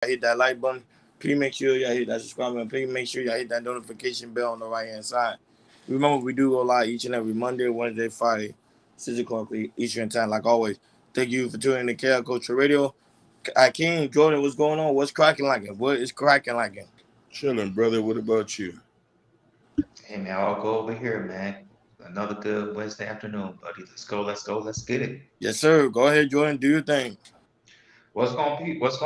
hit that like button. Please make sure y'all hit that subscribe button. Please make sure y'all hit that notification bell on the right hand side. Remember, we do go live each and every Monday, Wednesday, Friday, 6 o'clock Eastern time, like always. Thank you for tuning in to KL Culture Radio. King, Jordan, what's going on? What's cracking like it? What is cracking like it? Chilling, brother. What about you? Hey man, I'll go over here, man. Another good Wednesday afternoon, buddy. Let's go, let's go, let's get it. Yes, sir. Go ahead, Jordan. Do your thing. What's going on? What's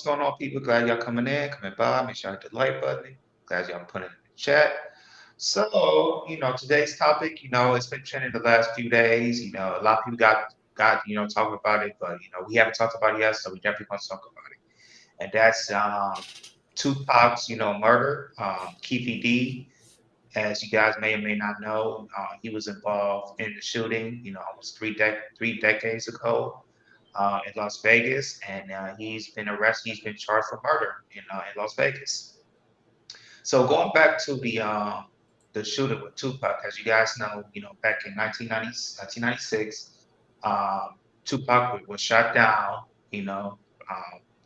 going on, people? Glad y'all coming in, coming by. Make sure I hit the like button. Glad y'all putting it in the chat. So, today's topic, it's been trending the last few days. A lot of people got talking about it, but we haven't talked about it yet, so we definitely gonna talk about it. And that's Tupac's, murder. Keefe D, as you guys may or may not know, he was involved in the shooting, almost three decades ago in Las Vegas, and he's been arrested. He's been charged for murder in Las Vegas. So going back to the shooting with Tupac, as you guys know, back in 1996, Tupac was shot down,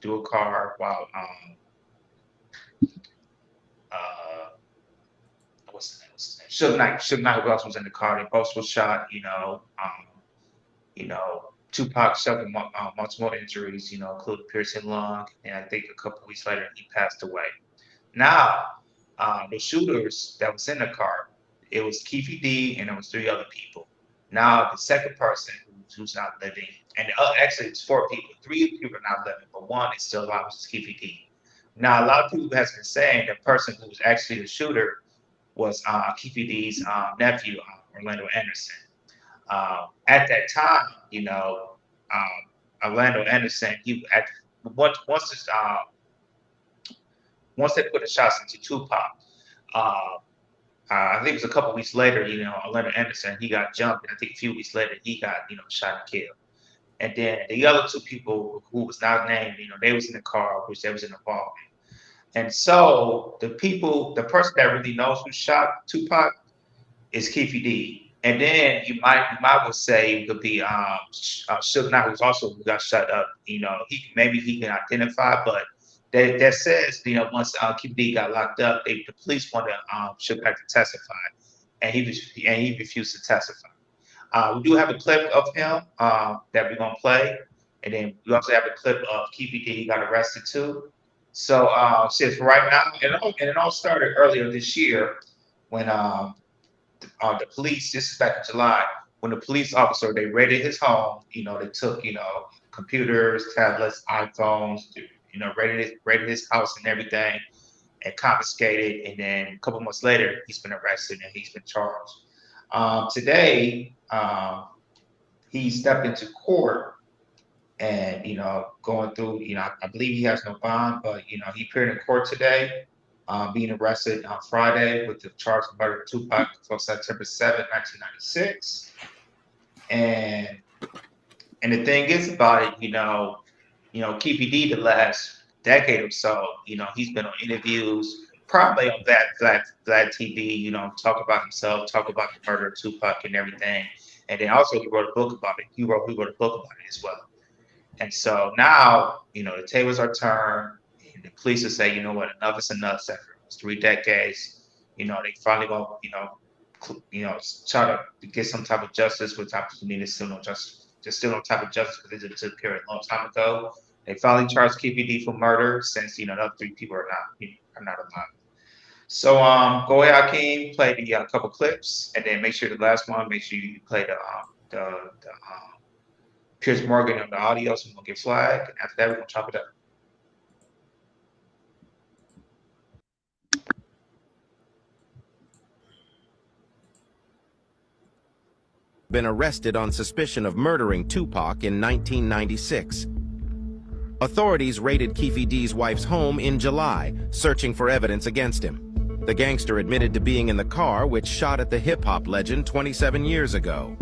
through a car while uh, what's his name? Suge Knight who else was in the car. They both were shot. You know, Tupac suffered multiple injuries. Including piercing lung, and I think a couple of weeks later he passed away. Now, the shooters that was in the car, it was Keefe D and there was three other people. Now, the second person who's not living, and actually it's four people. Three people are not living, but one is still alive, which is Keefe D. Now, a lot of people has been saying the person who was actually the shooter was Keefe D's nephew, Orlando Anderson. At that time, Orlando Anderson, once this, once they put the shots into Tupac, uh, I think it was a couple weeks later, Orlando Anderson, he got jumped, and I think a few weeks later he got, shot and killed. And then the other two people who was not named, they was in the car, which they was involved in. And so the person that really knows who shot Tupac is Keefe D. And then you might well say it could be Suge Knight, who's also who got shut up. He can identify, but that says once Keefe D got locked up, the police wanted Suge Knight to testify, and he refused to testify. We do have a clip of him that we're gonna play, and then we also have a clip of Keefe D. He got arrested too. So since right now, and it all started earlier this year when the police, this is back in July, when the police officer, they raided his home, they took, computers, tablets, iPhones, raided his house and everything and confiscated. And then a couple months later, he's been arrested and he's been charged. Today, he stepped into court and, going through, I believe he has no bond, but, he appeared in court today, being arrested on Friday with the charge of murder of Tupac for September 7th, 1996. And and the thing is about it, Keefe D the last decade or so, he's been on interviews, probably on that TV, talk about himself, talk about the murder of Tupac and everything. And then also he wrote a book about it. He wrote a book about it as well. And so now, the tables are turned, and the police will say, you know what, enough is enough. After almost 3 decades, they finally going, try to get some type of justice, which I mean, there's still no justice. There's still no type of justice because it took care a long time ago. They finally charged KPD for murder since, the other three people are not alive. So go ahead, Hakeem, play the couple clips, and then make sure the last one, make sure you play the Pierce Morgan on the audio, so we won't get flagged. And after that, we're gonna chop it up. Been arrested on suspicion of murdering Tupac in 1996. Authorities raided Keefe D's wife's home in July, searching for evidence against him. The gangster admitted to being in the car which shot at the hip-hop legend 27 years ago.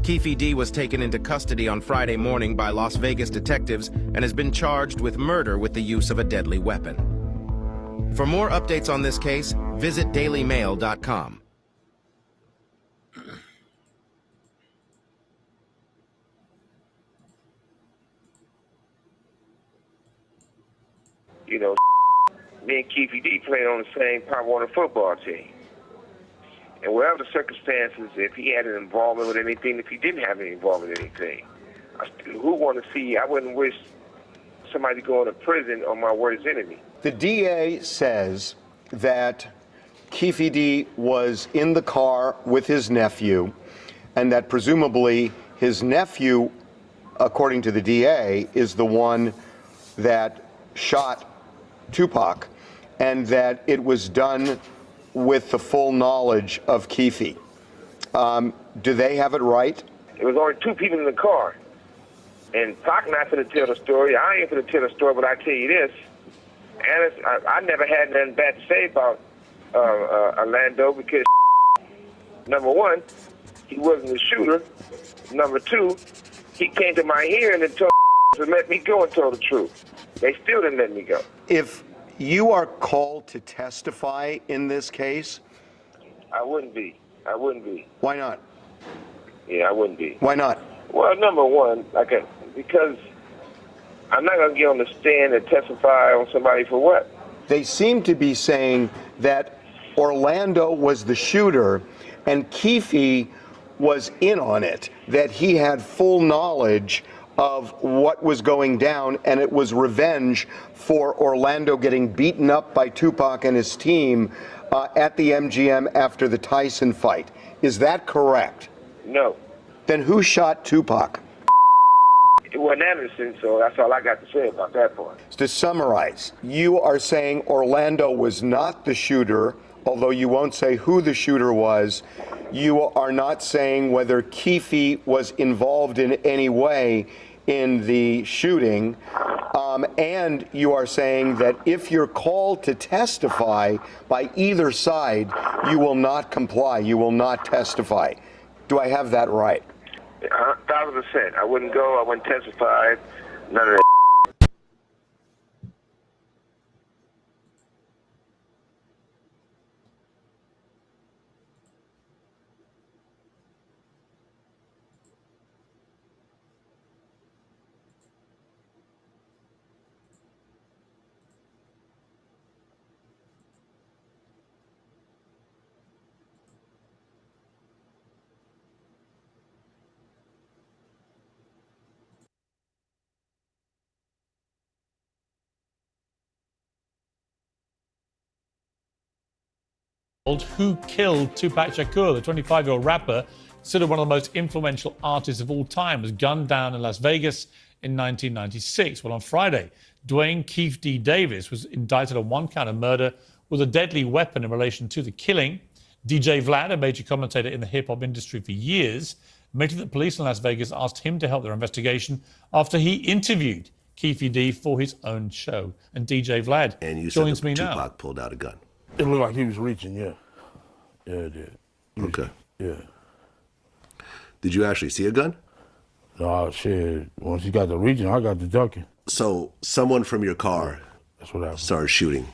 Keefe D was taken into custody on Friday morning by Las Vegas detectives and has been charged with murder with the use of a deadly weapon. For more updates on this case, visit dailymail.com. you know, me and Keefe D played on the same Pop Warner football team. And whatever the circumstances, if he had an involvement with anything, if he didn't have any involvement with anything, who want to see? I wouldn't wish somebody going to prison on my worst enemy. The DA says that Keefe D was in the car with his nephew, and that presumably his nephew, according to the DA, is the one that shot Tupac, and that it was done with the full knowledge of Keefe. Do they have it right? There was only two people in the car. And Pac not going to tell the story. I ain't going to tell the story, but I tell you this. And I never had nothing bad to say about Orlando because, number one, he wasn't the shooter. Number two, he came to my hearing and told to let me go and told the truth. They still didn't let me go. If you are called to testify in this case? I wouldn't be. I wouldn't be. Why not? Yeah, I wouldn't be. Why not? Well, number one, because I'm not going to get on the stand and testify on somebody for what? They seem to be saying that Orlando was the shooter and Keefe was in on it, that he had full knowledge of what was going down, and it was revenge for Orlando getting beaten up by Tupac and his team at the MGM after the Tyson fight. Is that correct? No. Then who shot Tupac? It wasn't Anderson, so that's all I got to say about that part. To summarize, you are saying Orlando was not the shooter, although you won't say who the shooter was. You are not saying whether Keefe was involved in any way in the shooting, and you are saying that if you're called to testify by either side, you will not comply, you will not testify. Do I have that right? 1,000%. I wouldn't go, I wouldn't testify, none of that. Who killed Tupac Shakur, the 25-year-old rapper, considered one of the most influential artists of all time, was gunned down in Las Vegas in 1996. Well, on Friday, Dwayne Keefe D. Davis was indicted on one count of murder with a deadly weapon in relation to the killing. DJ Vlad, a major commentator in the hip-hop industry for years, admitted that police in Las Vegas asked him to help their investigation after he interviewed Keefe D for his own show. And DJ Vlad joins me now. Tupac pulled out a gun. It looked like he was reaching, yeah. Yeah, it did. Okay. Yeah. Did you actually see a gun? No, shit. Once he got the reaching, I got the ducking. So someone from your car That's what happened. started shooting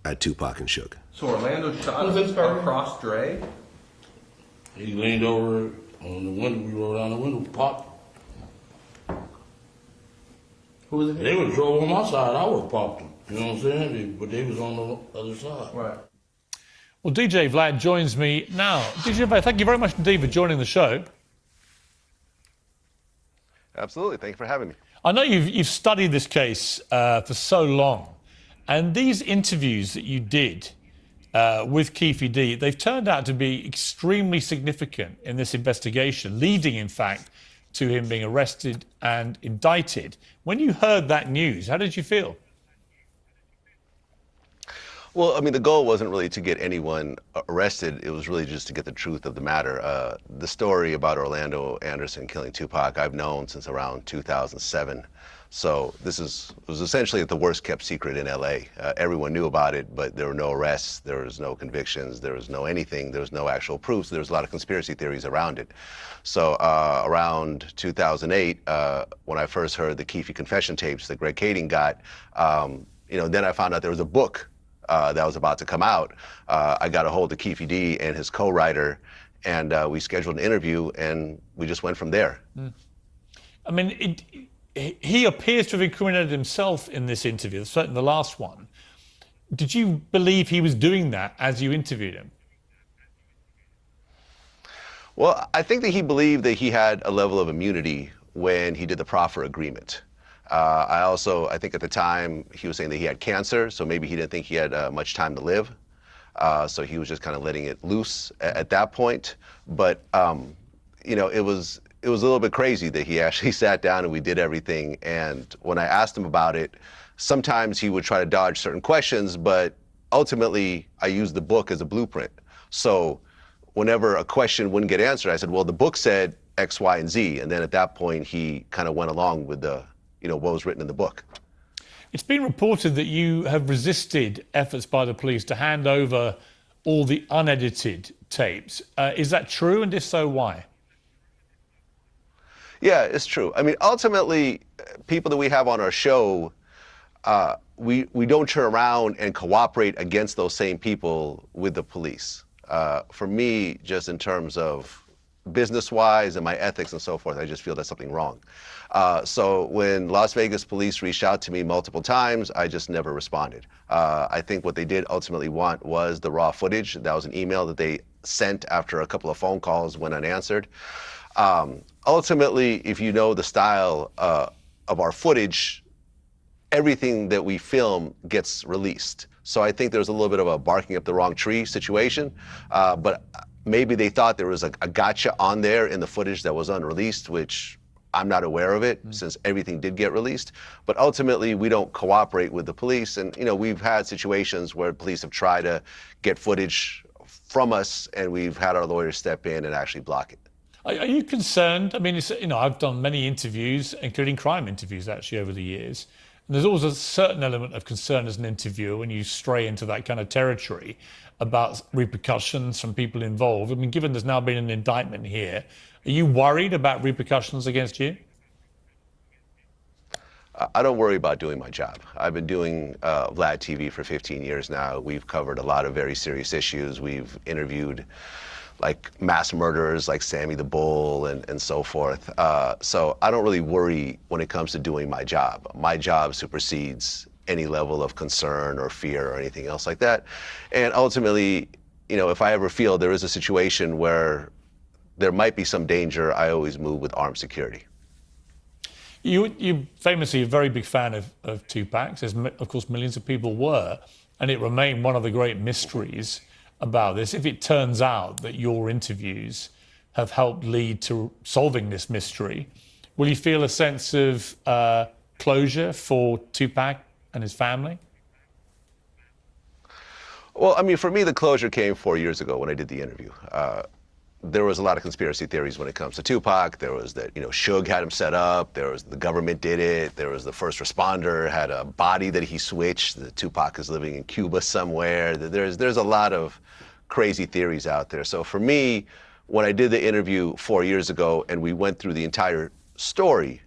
at Tupac and Suge. So Orlando shot across Dre? He leaned over on the window. We rolled down the window, popped. Who was it? They would drove on my side. I would have popped them. You know what I'm saying? But they was on the other side. Right. Well, DJ Vlad joins me now. DJ Vlad, thank you very much indeed for joining the show. Absolutely. Thank you for having me. I know you've studied this case for so long, and these interviews that you did with Keefe D, they've turned out to be extremely significant in this investigation, leading, in fact, to him being arrested and indicted. When you heard that news, how did you feel? Well, I mean, the goal wasn't really to get anyone arrested. It was really just to get the truth of the matter. The story about Orlando Anderson killing Tupac, I've known since around 2007. So this was essentially the worst kept secret in LA. Everyone knew about it, but there were no arrests, there was no convictions, there was no anything, there was no actual proof. So there was a lot of conspiracy theories around it. So around 2008, when I first heard the Keefe confession tapes that Greg Kading got, then I found out there was a book that was about to come out. I got a hold of Keefe D and his co-writer, and we scheduled an interview, and we just went from there. I mean, he appears to have incriminated himself in this interview, certainly the last one. Did you believe he was doing that as you interviewed him? Well, I think that he believed that he had a level of immunity when he did the proffer agreement. I think at the time he was saying that he had cancer, so maybe he didn't think he had much time to live. So he was just kind of letting it loose at that point. But, it was a little bit crazy that he actually sat down and we did everything. And when I asked him about it, sometimes he would try to dodge certain questions, but ultimately I used the book as a blueprint. So whenever a question wouldn't get answered, I said, well, the book said X, Y, and Z. And then at that point, he kind of went along with what was written in the book. It's been reported that you have resisted efforts by the police to hand over all the unedited tapes. Is that true? And if so, why? Yeah, it's true. I mean, ultimately, people that we have on our show, we don't turn around and cooperate against those same people with the police. For me, just in terms of business-wise and my ethics and so forth, I just feel that's something wrong. So when Las Vegas police reached out to me multiple times, I just never responded. I think what they did ultimately want was the raw footage. That was an email that they sent after a couple of phone calls went unanswered. Ultimately, if you know the style of our footage, everything that we film gets released. So I think there's a little bit of a barking up the wrong tree situation, but maybe they thought there was a gotcha on there in the footage that was unreleased, which I'm not aware of it since everything did get released. But ultimately, we don't cooperate with the police. And, we've had situations where police have tried to get footage from us and we've had our lawyers step in and actually block it. Are you concerned? I mean, I've done many interviews, including crime interviews, actually, over the years. And there's always a certain element of concern as an interviewer when you stray into that kind of territory about repercussions from people involved. I mean, given there's now been an indictment here, are you worried about repercussions against you? I don't worry about doing my job. I've been doing Vlad TV for 15 years now. We've covered a lot of very serious issues. We've interviewed like mass murderers like Sammy the Bull and so forth. So I don't really worry when it comes to doing my job. My job supersedes any level of concern or fear or anything else like that. And ultimately, if I ever feel there is a situation where there might be some danger, I always move with armed security. You famously a very big fan of Tupac, as of course millions of people were, and it remained one of the great mysteries about this. If it turns out that your interviews have helped lead to solving this mystery, will you feel a sense of closure for Tupac and his family? Well, I mean, for me, the closure came 4 years ago when I did the interview. There was a lot of conspiracy theories when it comes to Tupac. There was that, Suge had him set up. There was the government did it. There was the first responder had a body that he switched. The Tupac is living in Cuba somewhere. There's a lot of crazy theories out there. So for me, when I did the interview 4 years ago and we went through the entire story,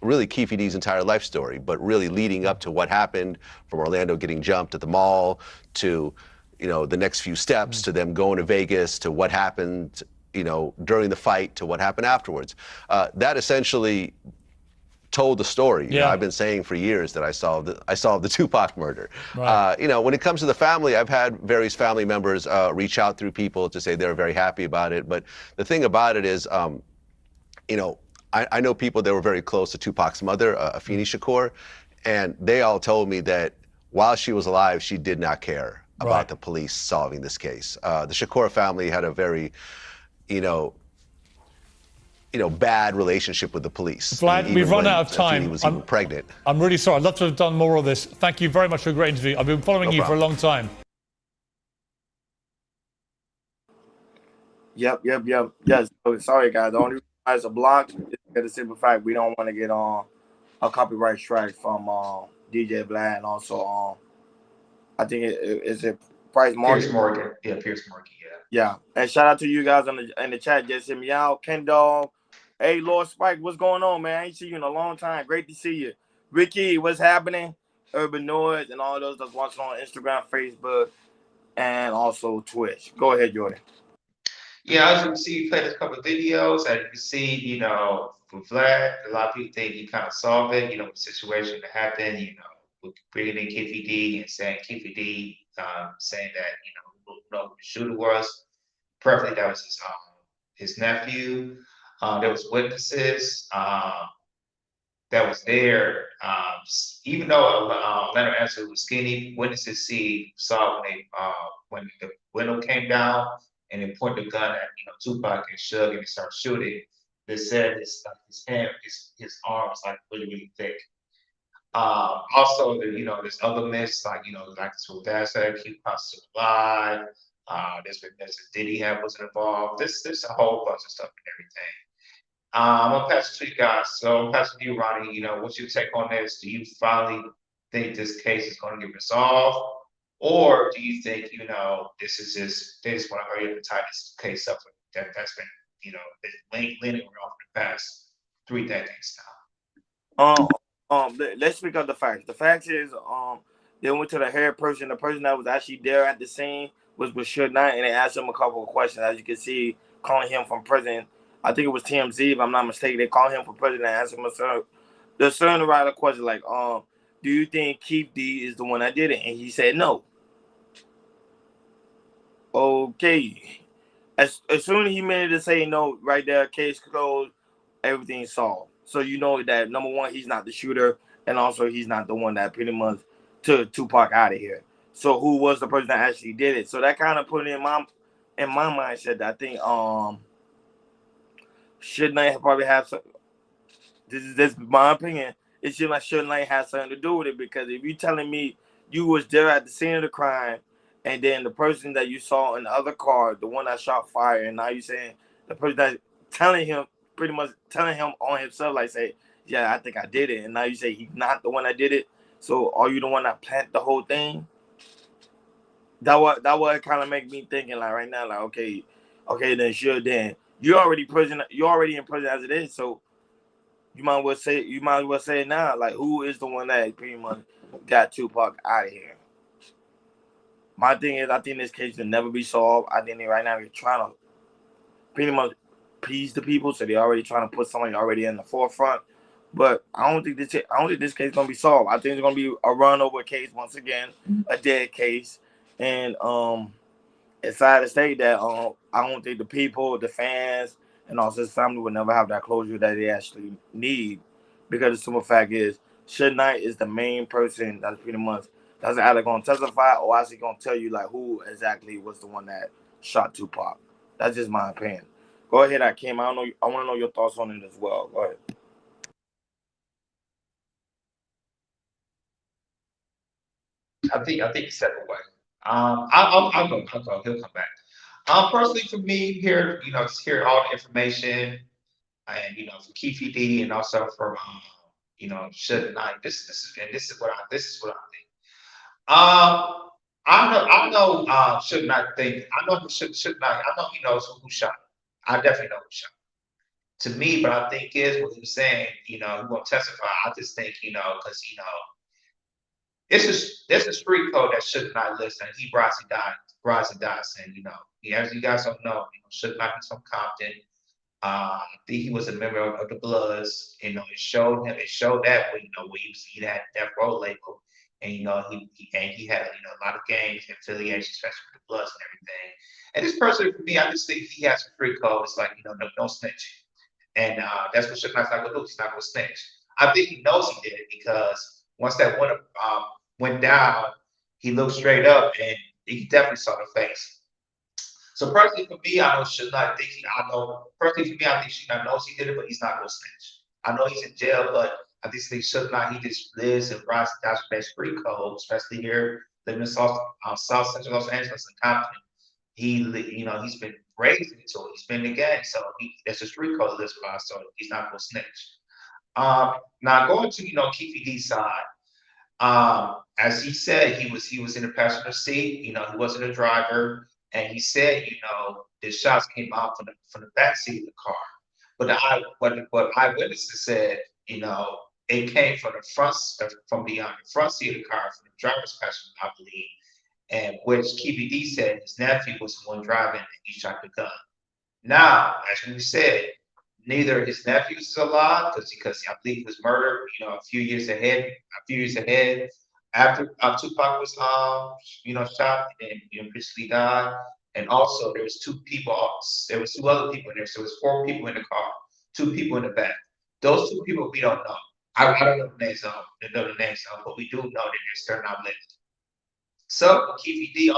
really Keefe D's entire life story, but really leading up to what happened from Orlando getting jumped at the mall to the next few steps to them going to Vegas to what happened, during the fight to what happened afterwards. That essentially told the story. Yeah. I've been saying for years that I solved the Tupac murder. Right. When it comes to the family, I've had various family members reach out through people to say they're very happy about it. But the thing about it is, I know people that were very close to Tupac's mother, Afeni Shakur, and they all told me that while she was alive, she did not care about the police solving this case. The Shakur family had a very, bad relationship with the police. Vlad, we've run out of time. Afeni was even pregnant. I'm really sorry. I'd love to have done more of this. Thank you very much for a great interview. I've been following you for a long time. Yep. Yes. Sorry, guys. The only reason why it's a block is for the simple fact we don't want to get on a copyright strike from DJ Vlad and also I think is it Price Morgan. Pierce Morgan. Yeah, Pierce Morgan. Yeah. And shout out to you guys in the chat. Just hit me out. Kendall. Hey, Lord Spike, what's going on, man? I ain't seen you in a long time. Great to see you. Ricky, what's happening? Urban Noise and all those that's watching on Instagram, Facebook, and also Twitch. Go ahead, Jordan. Yeah, as you can see, he played a couple of videos, and you can see, for Vlad, a lot of people think he kind of solved it, the situation that happened, with bringing in Keefe D and saying Keefe D, saying that, who know who the shooter was. Perfectly, that was his nephew. There was witnesses. That was there. Even though Leonard Anderson was skinny, witnesses saw when the window came down and they pointed the gun at Tupac and Suge and they started shooting. They said his hand, his arm was like really really thick. Also, there's other myths like this whole dad said, Tupac still alive. There's been myths that Diddy wasn't involved. There's a whole bunch of stuff and everything. I'm gonna pass it to you guys. So I'm passing to you, Ronnie. What's your take on this? Do you finally think this case is going to get resolved, or do you think this is just they just want to hurry up and tie this case up that's been been leaning around for the past 3 decades Let's speak of the facts. The facts is, they went to the hair person. The person that was actually there at the scene was Suge Knight, and they asked him a couple of questions. As you can see, calling him from prison. I think it was TMZ, if I'm not mistaken. They called him from prison and asked him the certain right question, like, do you think Keith D is the one that did it? And he said no. Okay. As soon as he made it to say no, right there, case closed, everything solved. So you know that number one, he's not the shooter, and also he's not the one that pretty much took Tupac out of here. So who was the person that actually did it? So that kind of put in my mindset that I think should not probably have some. This is my opinion. It seems like Suge Knight has something to do with it, because if you telling me you was there at the scene of the crime, and then the person that you saw in the other car, the one that shot fire, and now you saying the person that telling him pretty much telling him on himself, like, say, yeah, I think I did it, and now you say he's not the one that did it. So are you the one that planted the whole thing? That would kind of make me thinking, like, right now, like, okay, then sure, then you're already in prison as it is, so you might as well say it now. Like, who is the one that pretty much got Tupac out of here? My thing is, I think this case will never be solved. I think right now they're trying to pretty much appease the people, so they're already trying to put somebody already in the forefront. But I don't think this case is gonna be solved. I think it's gonna be a run over case once again, a dead case, and it's sad to say that I don't think the people, the fans, and also his family will never have that closure that they actually need, because the simple fact is, Suge Knight is the main person that's pretty much that's either going to testify or actually going to tell you, like, who exactly was the one that shot Tupac. That's just my opinion. Go ahead, Akeem. I don't know. I want to know your thoughts on it as well. Go ahead. I think he stepped away. I'll go. I'll go. He'll come back. Personally, for me, here, just hear all the information, and from Keefe D and also from Suge Knight. This is what I think. I know. Suge Knight think. I know who Suge Knight. I know he knows who shot him. I definitely know who shot him. To me, but I think is what he was saying. He won't testify. I just think because this is street code that Suge Knight lives in. He rise and dies, and as you guys don't know, Suge Knight is from Compton. I think he was a member of the Bloods. It showed him. It showed that when he was he had Death Row label, and he had a lot of gangs affiliations, especially with the Bloods and everything. And this person, for me, I just think he has a free code. It's like no snitch, and that's what Suge Knight's not gonna do. He's not gonna snitch. I think he knows he did it because once that went down, he looked straight up and he definitely saw the face. So personally for me, I know should not think I know personally for me, I think she not knows he did it, but he's not gonna snitch. I know he's in jail, but I just think should not he just lives and rides that's best free code, especially here living in South Central Los Angeles and Compton. He's been raised into it. He's been in the gang, so that's a street code to live by. So he's not gonna snitch. Now going to Keefe D's side, as he said, he was in the passenger seat. He wasn't a driver, and he said, the shots came out from the back seat of the car. But what eyewitnesses said, it came from the front seat of the car, from the driver's passenger, I believe, and which KBD said his nephew was the one driving, and he shot the gun. Now, as we said, neither his nephews is alive because I believe he was murdered, a few years ahead after Tupac was shot and officially died. And also there was there was two other people in there, so there was four people in the car, two people in the back. Those two people we don't know. I don't know the names of, but we do know that they're not living. So Keefe D,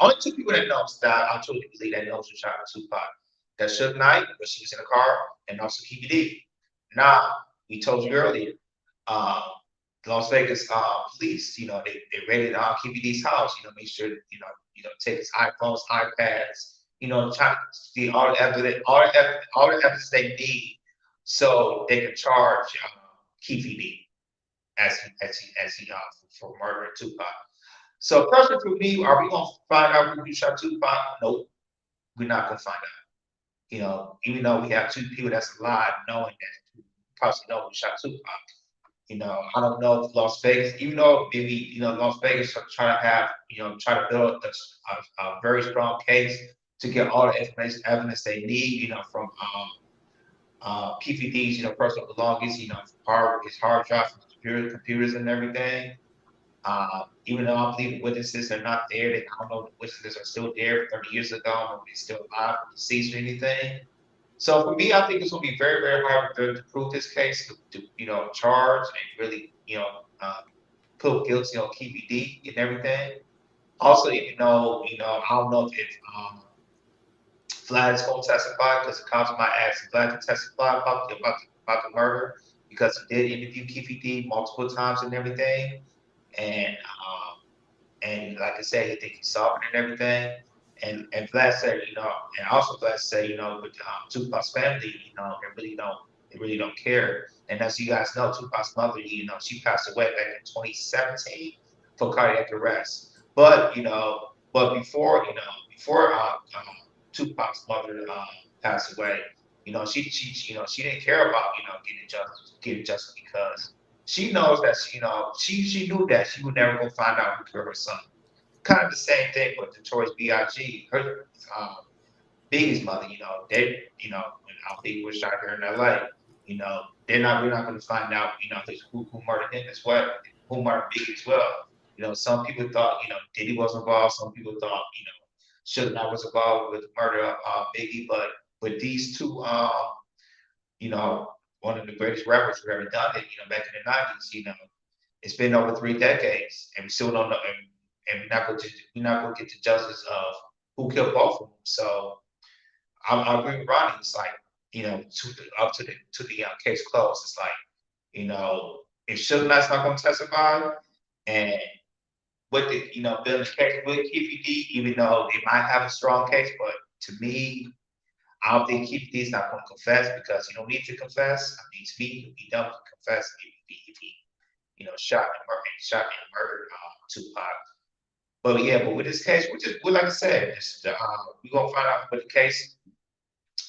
only two people that knows that I truly believe that knows who shot Tupac. That Suge Knight, when she was in the car, and also Keefe D. Now, we told you earlier, um, the Las Vegas police, they raided Keefe D's house, make sure, take his iPhones, iPads, try to see all the evidence they need so they can charge Keefe D for murdering Tupac. So, question for me: are we gonna find out who shot Tupac? Nope, we're not gonna find out. Even though we have two people that's alive, knowing that possibly know who shot Tupac. I don't know if Las Vegas, even though maybe Las Vegas try to have try to build a very strong case to get all the information evidence they need, from PVD's, personal belongings, his hard drive, computers and everything. Even though I believe the witnesses are not there, I don't know if the witnesses are still there 30 years ago, or they're still alive, deceased, or anything. So for me, I think it's going to be very, very hard to prove this case, to charge and really, put guilty on KBD and everything. Also, I don't know if Vlad is going to testify because the cops might ask Vlad to testify about the murder because he did interview KBD multiple times and everything. And and like I said, he think he saw it and everything. And Vlad said, and also Vlad said, with Tupac's family, they really don't care. And as you guys know, Tupac's mother, she passed away back in 2017 for cardiac arrest. But before Tupac's mother passed away, she didn't care about getting justice because she knows that she knew that she would never go find out who killed her son. Kind of the same thing with Notorious B.I.G. Her Biggie's mother, when our people were shot here in L.A., we're not going to find out, who murdered him as well, who murdered Biggie as well. Some people thought, Diddy was involved. Some people thought, Suge Knight was involved with the murder of Biggie. But with these two, one of the greatest rappers who ever done it, back in the 90s, it's been over 3 decades, and we still don't know, and we're not going to get to justice of who killed both of them. So I agree with Ronnie. It's like up to the case closed. It's like if Suge Knight's not going to testify, and with the building the case with KPD, even though they might have a strong case, but to me, I don't think KPD is not going to confess because you don't need to confess. I mean, to me, he don't confess if he shot and murdered Tupac. But yeah, but with this case, we're like I said, we're gonna find out what the case,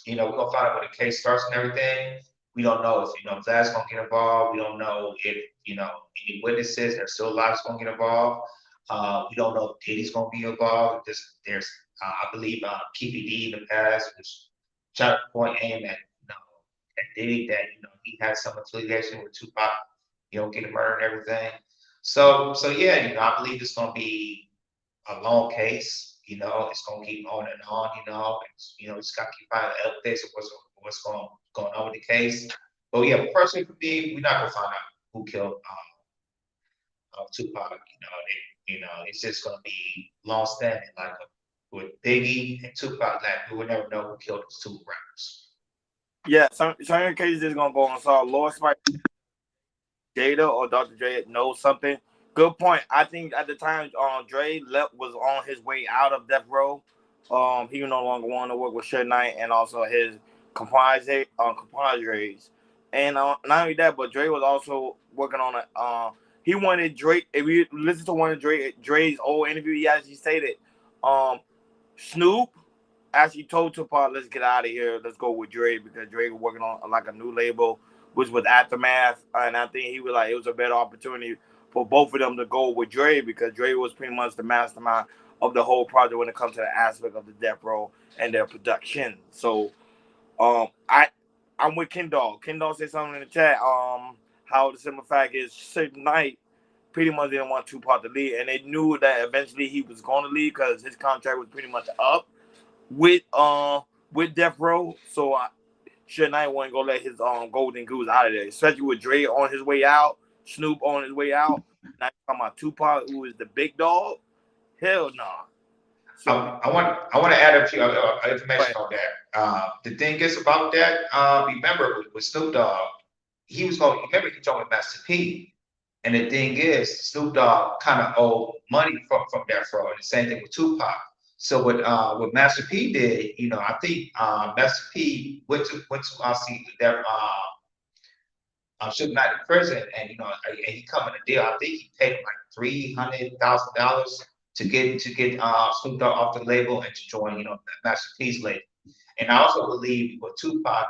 we're gonna find out what the case starts and everything. We don't know if Vlad's gonna get involved. We don't know if any witnesses that are still alive is gonna get involved. We don't know if Diddy's gonna be involved. There's I believe PPD in the past was tried to point aim at at Diddy that he had some affiliation with Tupac, getting murdered and everything. So yeah, I believe it's gonna be a long case. It's gonna keep on and on. Just gotta keep finding updates of what's going on with the case. But yeah, personally for me, we're not gonna find out who killed Tupac. It's just gonna be long standing, like with Biggie and Tupac. Like we will never know who killed those two rappers. Yeah, some cases is gonna go unsolved. Lord Spike, Jada or Dr. Dre knows something. Good point. I think at the time Dre was on his way out of Death Row. He no longer wanted to work with Suge Knight and also his compadres. And not only that, but Dre was also working on a. He wanted Drake. If you listen to one of Dre's old interview, he actually stated, Snoop actually told Tupac, "Let's get out of here. Let's go with Dre," because Dre was working on like a new label, which was Aftermath, and I think he was like it was a better opportunity for both of them to go with Dre because Dre was pretty much the mastermind of the whole project when it comes to the aspect of the death row and their production. So I'm with Ken Dog. Ken Dog said something in the chat. How the simple fact is, certain night pretty much didn't want Tupac to leave, and they knew that eventually he was going to leave because his contract was pretty much up with Death Row. So Suge Knight wasn't gonna let his golden goose out of there, especially with Dre on his way out, Snoop on his way out. Now talking about Tupac, who is the big dog. Hell no. Nah. So I want to add a few information on that. The thing is about that. Remember with Snoop Dogg, he was going. Remember he joined with Master P, and the thing is Snoop Dogg kind of owed money from Death Row, and the same thing with Tupac. So what Master P did, I think Master P went to see that Suge Knight in prison, and and he come in a deal. I think he paid him like $300,000 to get Snoop Dogg off the label and to join Master P's label. And I also believe with Tupac,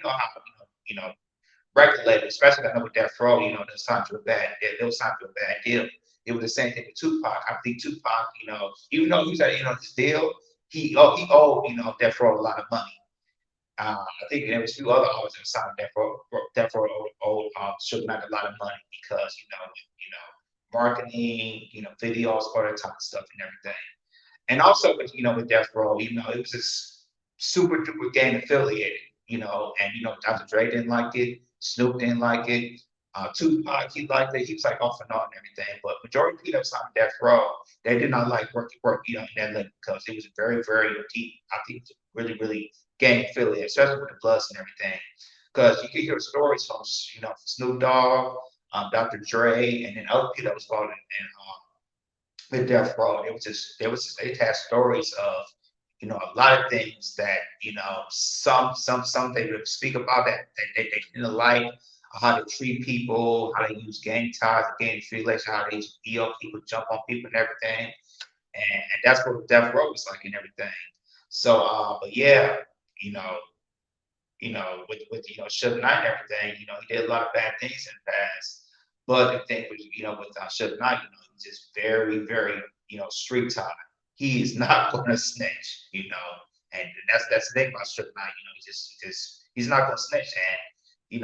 how record label, especially I know with Death Row, they was signed to a bad deal. They was signed to a bad deal. It was the same thing with Tupac. I think Tupac, even though he was at this deal, he owed Death Row a lot of money. I think there was a few other artists that signed Death Row owed Suge Knight a lot of money because marketing, videos, all that type of stuff and everything. And also with Death Row, it was just super duper gang affiliated, and Dr. Dre didn't like it, Snoop didn't like it, Tupac he liked it, he was like off and on and everything. But majority of people that signed Death Row, they did not like work in that link because it was very, very deep. I think it was really, really gang affiliated, especially with the Bloods and everything. Because you could hear stories from Snoop Dogg, Dr. Dre, and then other people that was involved in with Death Row. They had stories of a lot of things that some they would speak about that they didn't like, how to treat people, how they use gang ties, gang affiliation, how they use people, jump on people and everything, and that's what Death Row was like and everything. So, but yeah, you know, with Suge Knight and everything, he did a lot of bad things in the past. But the thing with with Suge Knight, he's just very, very street tied. He is not going to snitch, and that's the thing about Suge Knight. He's not going to snitch, and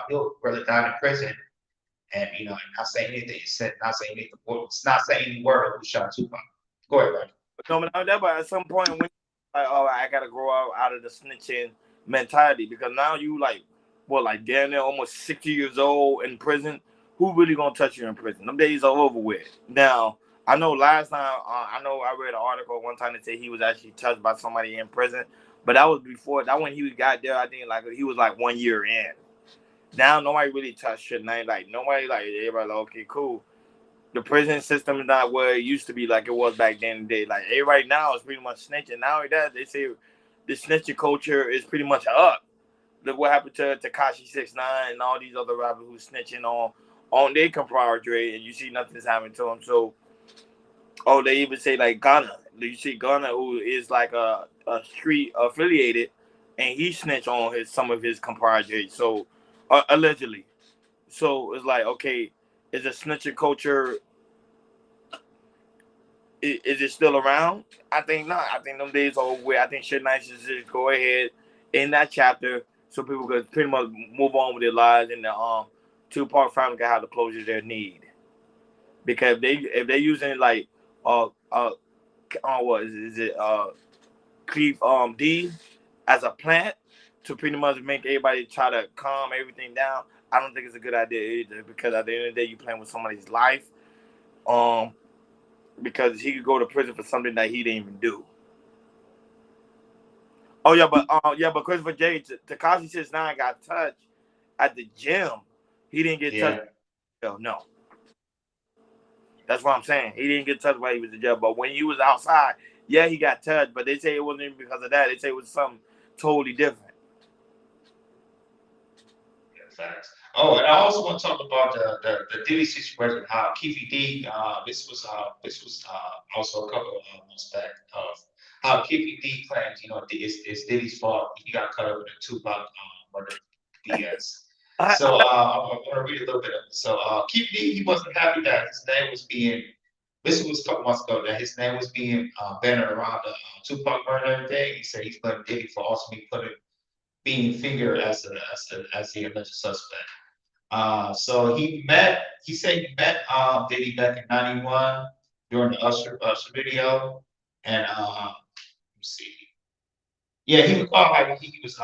he'll rather die in prison and not say anything, not say any word of who shot Tupac. Go ahead, Roger. no, but at some point when like, oh, I gotta grow out of the snitching mentality because now you like damn near almost 60 years old in prison. Who really gonna touch you in prison? Them days are over with. Now I know last time I know I read an article one time that said he was actually touched by somebody in prison, but that was before that when he got there. I think like he was like 1 year in. Now nobody really touched shit. Now like nobody like everybody like okay cool. The prison system is not where it used to be like it was back then in the day. Like everybody now is pretty much snitching. Now that they say the snitching culture is pretty much up. Look what happened to Tekashi 6ix9ine and all these other rappers who snitching on their compadre, and you see nothing's happening to them. So, they even say like Ghana. You see Ghana, who is like a street affiliated, and he snitched on some of his compadres. So, allegedly. So it's like okay, is a snitching culture? Is it still around? I think not. I think them days are over with. I think Suge Knight should just go ahead in that chapter so people could pretty much move on with their lives and the Tupac family can have the closure they need. Because if they using like what is it Keefe D as a plant to pretty much make everybody try to calm everything down, I don't think it's a good idea either because at the end of the day you playing with somebody's life. Because he could go to prison for something that he didn't even do. Oh but Christopher J. Tekashi 6ix9ine got touched at the gym. He didn't get touched. No, that's what I'm saying. He didn't get touched while he was in jail. But when he was outside, yeah, he got touched. But they say it wasn't even because of that. They say it was something totally different. Facts. Oh, and I also want to talk about the Diddy situation. How Keefe D. This was also a couple of months back of how Keefe D. claims it's Diddy's fault. He got caught up in a Tupac murder BS. So I want to read a little bit of it. So Keefe D. he wasn't happy that his name was being this was a couple months ago that his name was being bannered around the Tupac murder and everything. He said he's blamed Diddy for also being fingered as the alleged suspect. So he said he met Diddy back in '91 during the Usher video, and let's see, yeah, he recalled how he was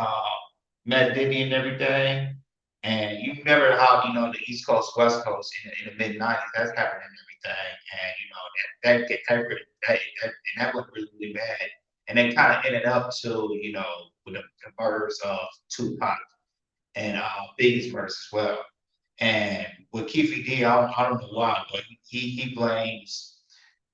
met Diddy and everything. And you remember how the East Coast, West Coast in the mid '90s that's happened and everything, and that went really bad, and it kind of ended up to with the murders of Tupac and Biggie's murders as well. And with Keefe D, I don't know why, but he blames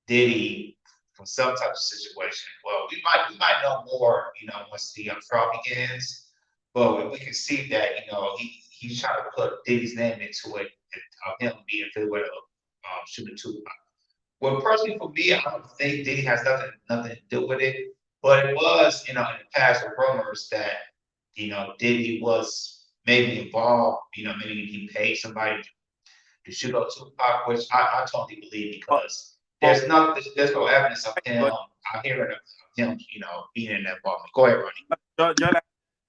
Diddy for some type of situation. Well, we might know more, once the trial begins. But we can see that he's trying to put Diddy's name into it, of him being affiliated with shooting Tupac. Well, personally for me, I don't think Diddy has nothing to do with it. But it was, in the past rumors that Diddy was maybe involved. Maybe he paid somebody to shoot up Tupac, which I totally believe But, because but, there's no evidence of him. but I hear of him, being in that involvement. Go ahead, Ronnie. Jordan,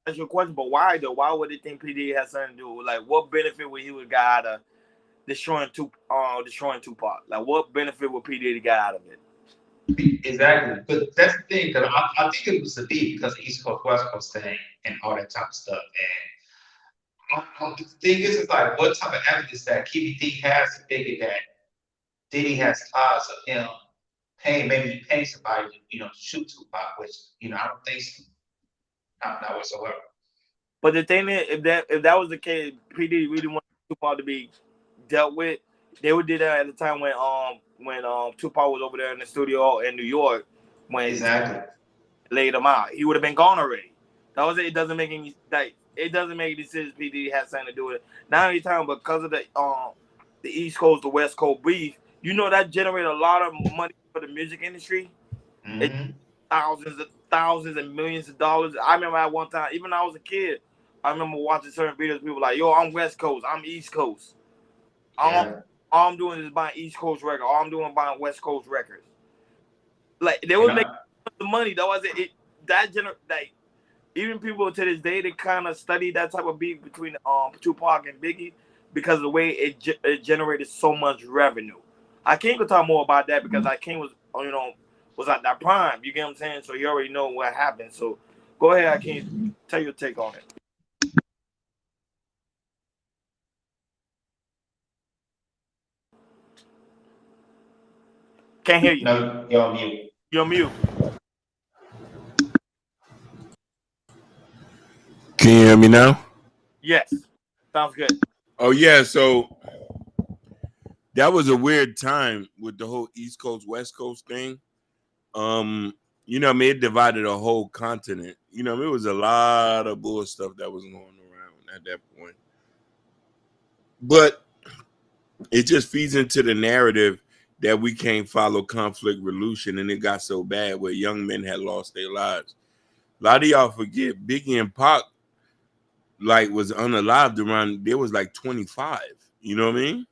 that's your question. But why though? Why would they think PD has something to do with, like, what benefit would he would get out of destroying Tupac? Like, what benefit would PD get out of it? Exactly, but that's the thing. Because I think it was the beat because of East Coast West Coast thing and all that type of stuff. And the thing is like, what type of evidence that KBD has to figure that Diddy has ties of him maybe paying somebody to shoot Tupac, which I don't think so. Not whatsoever. But the thing is, if that was the case, PD really wanted Tupac to be dealt with. They would do that at the time when Tupac was over there in the studio in New York when Exactly. laid him out. He would have been gone already. That was it. It doesn't make any sense. PD has something to do with it. Not only time, but because of the East Coast, the West Coast beef, that generated a lot of money for the music industry. Mm-hmm. Thousands and millions of dollars. I remember at one time, even when I was a kid, I remember watching certain videos. People like, "Yo, I'm West Coast. I'm East Coast. Yeah. All I'm doing is buying East Coast records. All I'm doing is buying West Coast records." Like, they would make the money. That was it. Like, even people to this day, they kind of study that type of beef between Tupac and Biggie because of the way it generated so much revenue. I can't go talk more about that because I King was at that prime. You get what I'm saying? So you already know what happened. So go ahead, I can't tell your take on it. Can't hear you. No, you're on mute. You're mute. Can you hear me now? Yes. Sounds good. Oh yeah, so that was a weird time with the whole East Coast West Coast thing. It divided a whole continent. It was a lot of bull stuff that was going around at that point. But it just feeds into the narrative that we can't follow conflict resolution, and it got so bad where young men had lost their lives. A lot of y'all forget Biggie and Pac was unalived around. There was like 25. You know what I mean?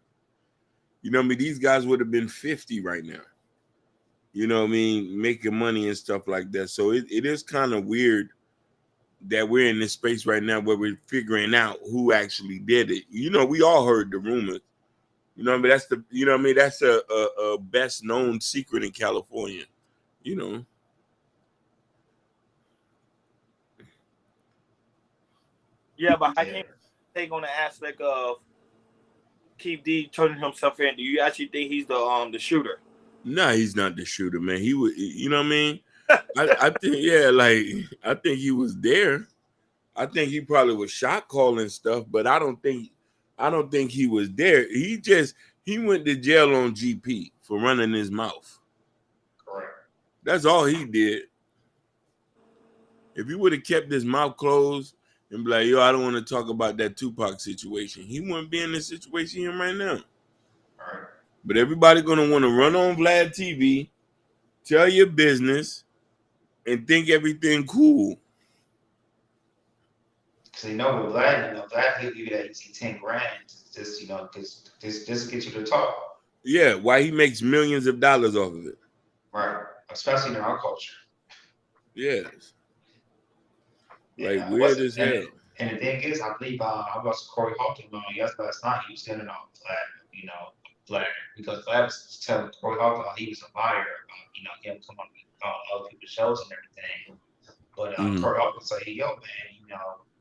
These guys would have been 50 right now. Making money and stuff like that. So it is kind of weird that we're in this space right now where we're figuring out who actually did it. We all heard the rumors. That's that's a best known secret in California. Yeah, but I can't take on the aspect of Keith D turning himself in. Do you actually think he's the shooter? No, he's not the shooter, man. He was, you know what I mean? I think, yeah, I think he was there. I think he probably was shot calling stuff, but I don't think he was there. He went to jail on GP for running his mouth. Correct. That's all he did. If he would have kept his mouth closed and be like, yo, I don't want to talk about that Tupac situation, he wouldn't be in the situation here right now. All right. But everybody gonna want to run on Vlad TV, tell your business, and think everything cool. Because with Vlad, Vlad he'll give you that easy 10 grand just get you to talk. Yeah, why he makes millions of dollars off of it. Right. Especially in our culture. Yes. Like And weird as hell. and the thing is, I believe I was Corey Holcomb yes last night. He was standing on Vlad, Vlad, because Vlad was telling Corey Holcomb he was a liar about him coming on other people's shows and everything. But Mhm. Corey Holcomb said, "Hey, yo, man,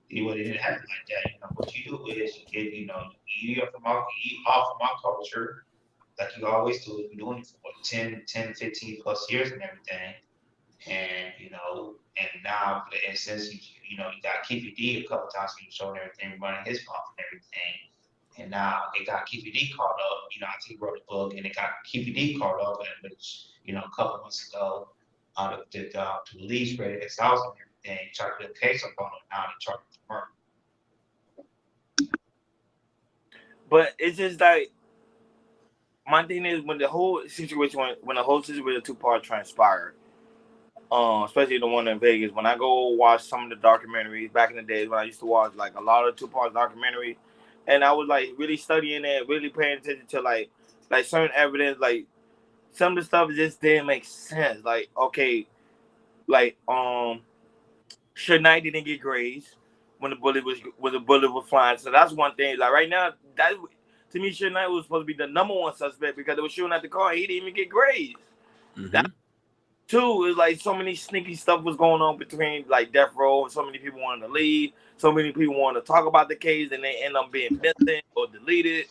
it didn't happen like that. What you do is you get you eat off of my culture like you always do. You've been doing it for what, 10, 15 plus years and everything." And and now for the instance, you got Keefe D a couple times for the show and everything, running his mouth and everything. And now it got Keefe D caught up. I think he wrote a book, and it got Keefe D caught up, and which a couple months ago, the police raided his house and everything, tried to put a case up on him. Now they charged him for murder. But it's just like my thing is when the whole situation when the whole situation with Tupac transpired, especially the one in Vegas. When I go watch some of the documentaries back in the days when I used to watch like a lot of Tupac documentaries, and I was like really studying it, really paying attention to like certain evidence, like some of the stuff just didn't make sense. Like okay, like Suge Knight didn't get grazed when the bullet was flying. So that's one thing. Like right now, that to me, Suge Knight was supposed to be the number one suspect because they were shooting at the car. He didn't even get grazed. Mm-hmm. Two is like so many sneaky stuff was going on between like Death Row. So many people wanted to leave. So many people wanted to talk about the case, and they end up being missing or deleted.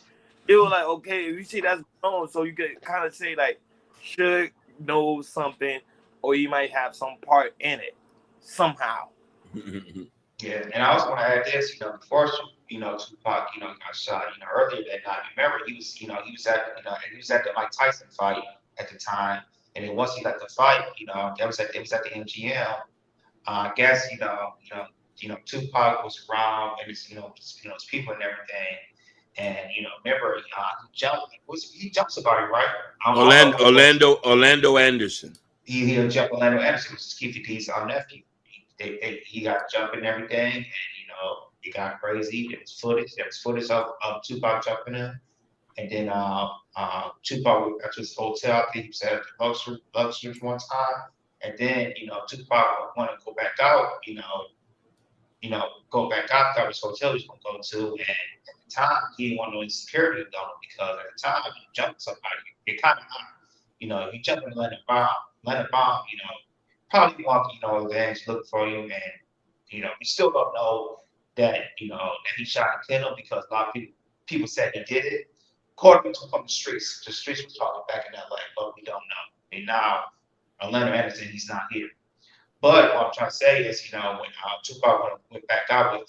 It was like okay, if you see that's going on, so you could kind of say like should know something, or you might have some part in it somehow. Yeah, and I also want to add this, before Tupac, got shot, earlier that night. Remember, he was at the Mike Tyson fight at the time, and then once he got the fight, it was at the MGM. I guess Tupac was around, and his people and everything, and remember, he jumped, he jumped somebody, right? I don't know who it was. Orlando Anderson. He jumped Orlando Anderson, which is Keefe D's nephew. He got jumping and everything, and it got crazy. There was footage of Tupac jumping him, and then Tupac went back to his hotel. I think he was at the luxury one time, and then Tupac wanted to go back out. Go back out to his hotel he was gonna go to, and at the time he didn't want no insecurity going because at the time if you jump somebody, it kind of hot. If you jump and let a bomb, probably want advance look for you, and we still don't know that that he shot and killed him because a lot of people said he did it. According to from the streets was talking back in LA, but we don't know. And now Orlando Anderson, he's not here. But what I'm trying to say is, when Tupac went back out with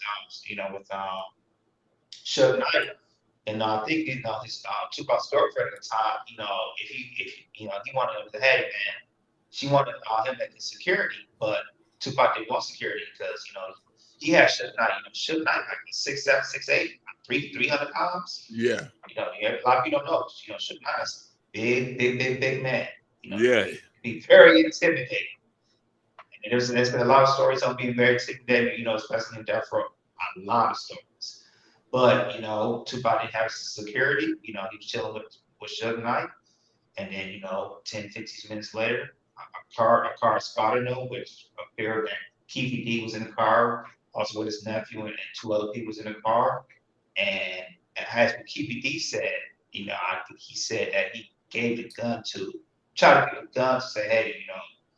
Suge Knight, and I think his Tupac's girlfriend at the time, if he wanted him to, hey man, she wanted him at the security, but Tupac didn't want security because he had Suge Knight. Suge Knight like 6'7", 6'8", 300 pounds. Yeah. A lot of people don't know. Suge Knight is big man. Yeah. Be very intimidating. And there's been a lot of stories on being very intimidated, especially in Death Row. A lot of stories. But, Tupac didn't have security. He was chilling with Suge Knight. And then, 10, 15 minutes later, a car spotted him, which appeared that Keefe D was in the car, also with his nephew and two other people was in the car. And as Keefe D said, I think he said that he gave the gun tried to give the gun to say, hey,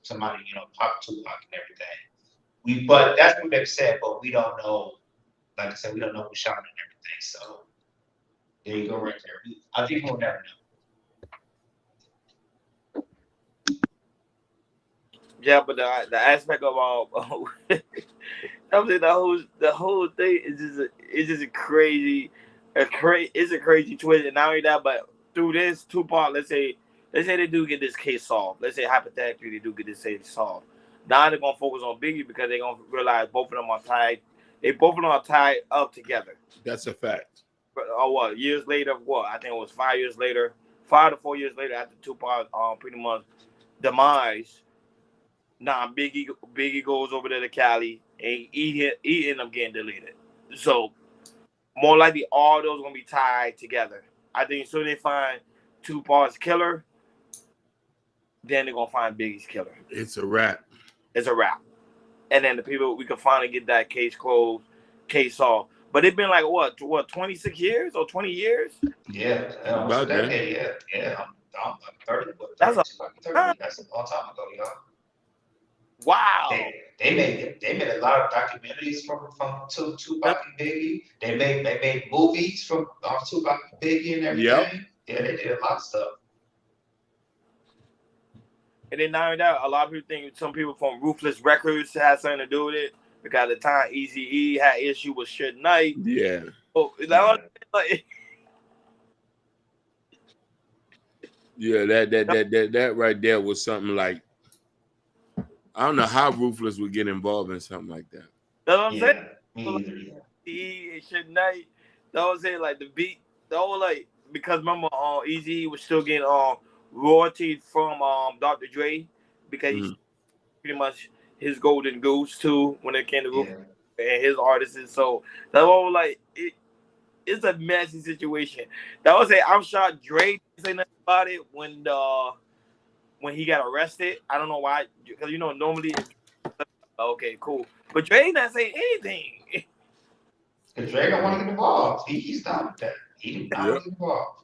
somebody, pop Tupac and everything. But that's what they've said, but we don't know. Like I said, we don't know who shot him and everything. So there you go, right there. I think we'll never know. Yeah, but the aspect of I'm saying the whole thing is just a crazy, it's a crazy twist. And not only that, but through this Tupac, let's say they do get this case solved. Let's say hypothetically they do get this case solved. Now they're gonna focus on Biggie because they're gonna realize both of them are tied. They both of them are tied up together. That's a fact. Or what? Years later? What? I think it was 5 years later, 5 to 4 years later after Tupac pretty much demise. Nah, Biggie goes over there to Cali and he end up getting deleted. So more likely all those gonna be tied together. I think soon they find Tupac's killer, then they're gonna find Biggie's killer. It's a wrap. It's a wrap. And then the people, we can finally get that case closed, case solved. But it's been like what 26 years or 20 years? Yeah, almost a About that. decade. Yeah. I'm 30, but That's 30, a 30. That's a long time ago, y'all. wow. They made a lot of documentaries from Tupac and Biggie. They made movies from Tupac and Biggie and everything. Yep. Yeah, they did a lot of stuff. And then not only that, a lot of people think some people from Ruthless Records had something to do with it because at the time Eazy-E had issue with Suge Knight. Yeah. Oh, like, Yeah, that right there was something like, I don't know how Ruthless would get involved in something like that. that's what I'm saying. Me either. Yeah. Eazy-E and Suge Knight, that was it. Like the beat, the whole like because remember, Eazy-E was still getting royalties from Dr. Dre because he's pretty much his golden goose too when it came to Ruthless and his artists. And so that whole like it's a messy situation. That was it. I'm shocked Dre didn't say nothing about it when he got arrested. I don't know why, because normally okay, cool, but Dre not saying anything. Because Dre don't want to get involved. He's not with that. He did not get involved.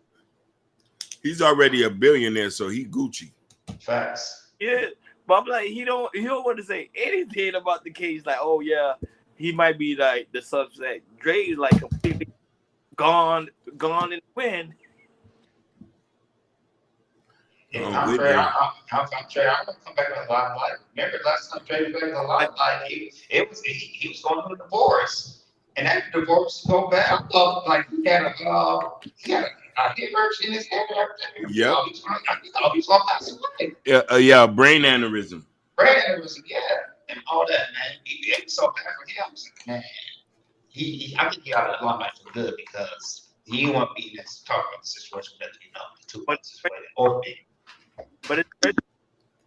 He's already a billionaire, so he Gucci. Facts. Yeah, but I'm like, he don't want to say anything about the case. Like, oh yeah, he might be like the suspect. Dre is like completely gone in the wind. I'm gonna come back on the limelight. Remember last time Dre was back on the limelight, he was going through a divorce, and that divorce was so bad. I thought like he had a hemorrhage in his head and everything. Yep. I thought he was gonna pass away. Yeah, brain aneurysm. Brain aneurysm, yeah, and all that, man. It was so bad for him. I was like, man, I think he got out of the limelight for good because he didn't want to be in this talk about the situation that the Tupac situation or me. But it's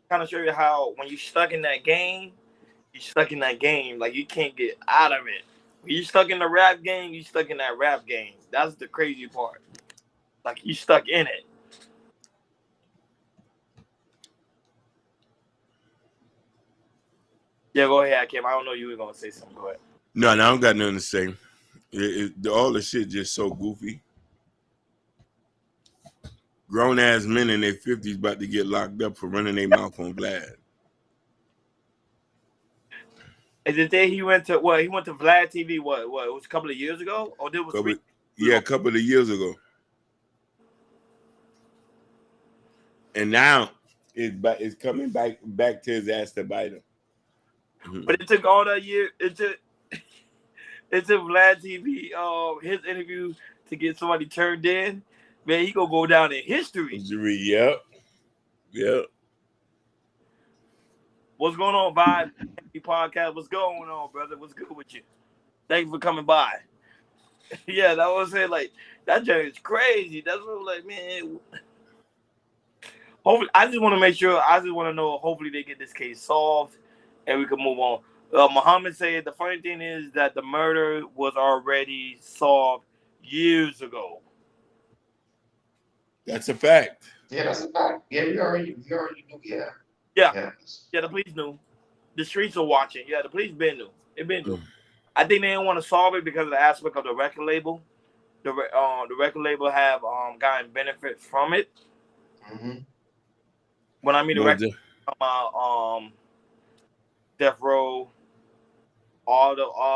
kind of show you how when you're stuck in that game, you're stuck in that game. Like you can't get out of it. When you're stuck in the rap game, you're stuck in that rap game. That's the crazy part. Like you stuck in it. Yeah, go ahead, Kim. I don't know you were gonna say something. Go ahead. No, I don't got nothing to say. All the shit just so goofy. Grown ass men in their 50s about to get locked up for running their mouth on Vlad. And the day he went to Vlad TV. What? It was a couple of years ago, or there was a couple of years ago. And now it's coming back to his ass to bite him. But it took all that year. It took Vlad TV his interview to get somebody turned in. Man, he gonna go down in history. Yep. What's going on, Vibe Podcast? What's going on, brother? What's good with you? Thank you for coming by. Yeah, that was it. Like that journey is crazy. That's what I'm like, man. Hopefully, I just want to make sure. I just want to know. Hopefully, they get this case solved, and we can move on. Muhammad said the funny thing is that the murder was already solved years ago. That's a fact. Yeah, that's a fact. Yeah, we already knew. Yeah, the police knew. The streets are watching. Yeah, the police been knew. It been knew. I think they didn't want to solve it because of the aspect of the record label. The record label have gotten benefit from it. Mm-hmm. When I mean the record, Death Row, all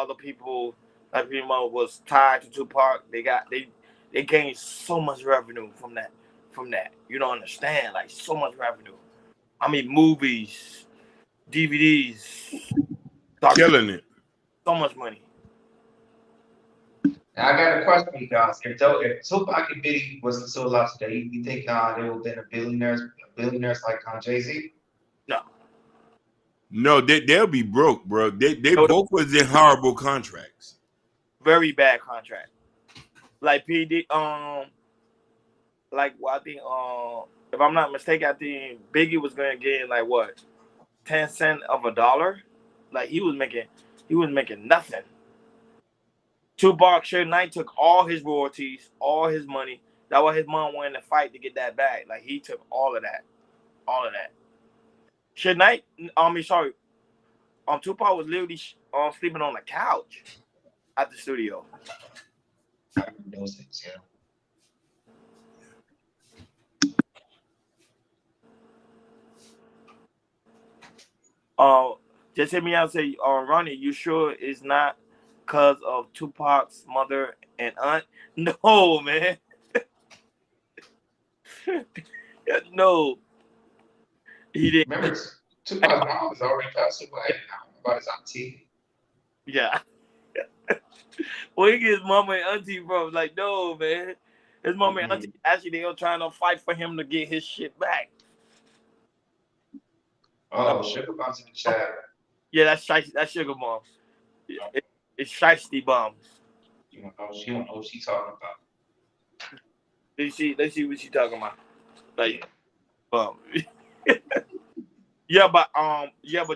the people that pretty much was tied to Tupac, they gained so much revenue from that. You don't understand, like so much revenue. I mean, movies, DVDs, killing it. So much money. Now, I got a question for you guys. If Tupac and Biggie was still alive today, you think they would have been billionaires like Jay-Z? No. No, they'll be broke, bro. They both was in horrible contracts. Very bad contract. Like PD, like I think if I'm not mistaken, I think Biggie was gonna get like what 10 cents of a dollar. Like he was making nothing. Tupac Suge Knight took all his royalties, all his money, That was his mom wanting to fight to get that back. Like he took all of that, all of that. Shit night. Sorry. Tupac was literally sleeping on the couch at the studio. I remember those things, yeah. Just hit me out and say, Ronnie, you sure it's not because of Tupac's mother and aunt? No, man. No, he didn't. Remember, Tupac's mom was already passed away. I don't know about his auntie. Yeah. Where he get his mama and auntie from? Like, no, man. His mama and auntie actually they were trying to fight for him to get his shit back. Oh, Sugar Bomb's in the chat. Yeah, that's Sugar Mom. It's Shiesty Bombs. She don't know what she's talking about. Let's see what she's talking about. Like, but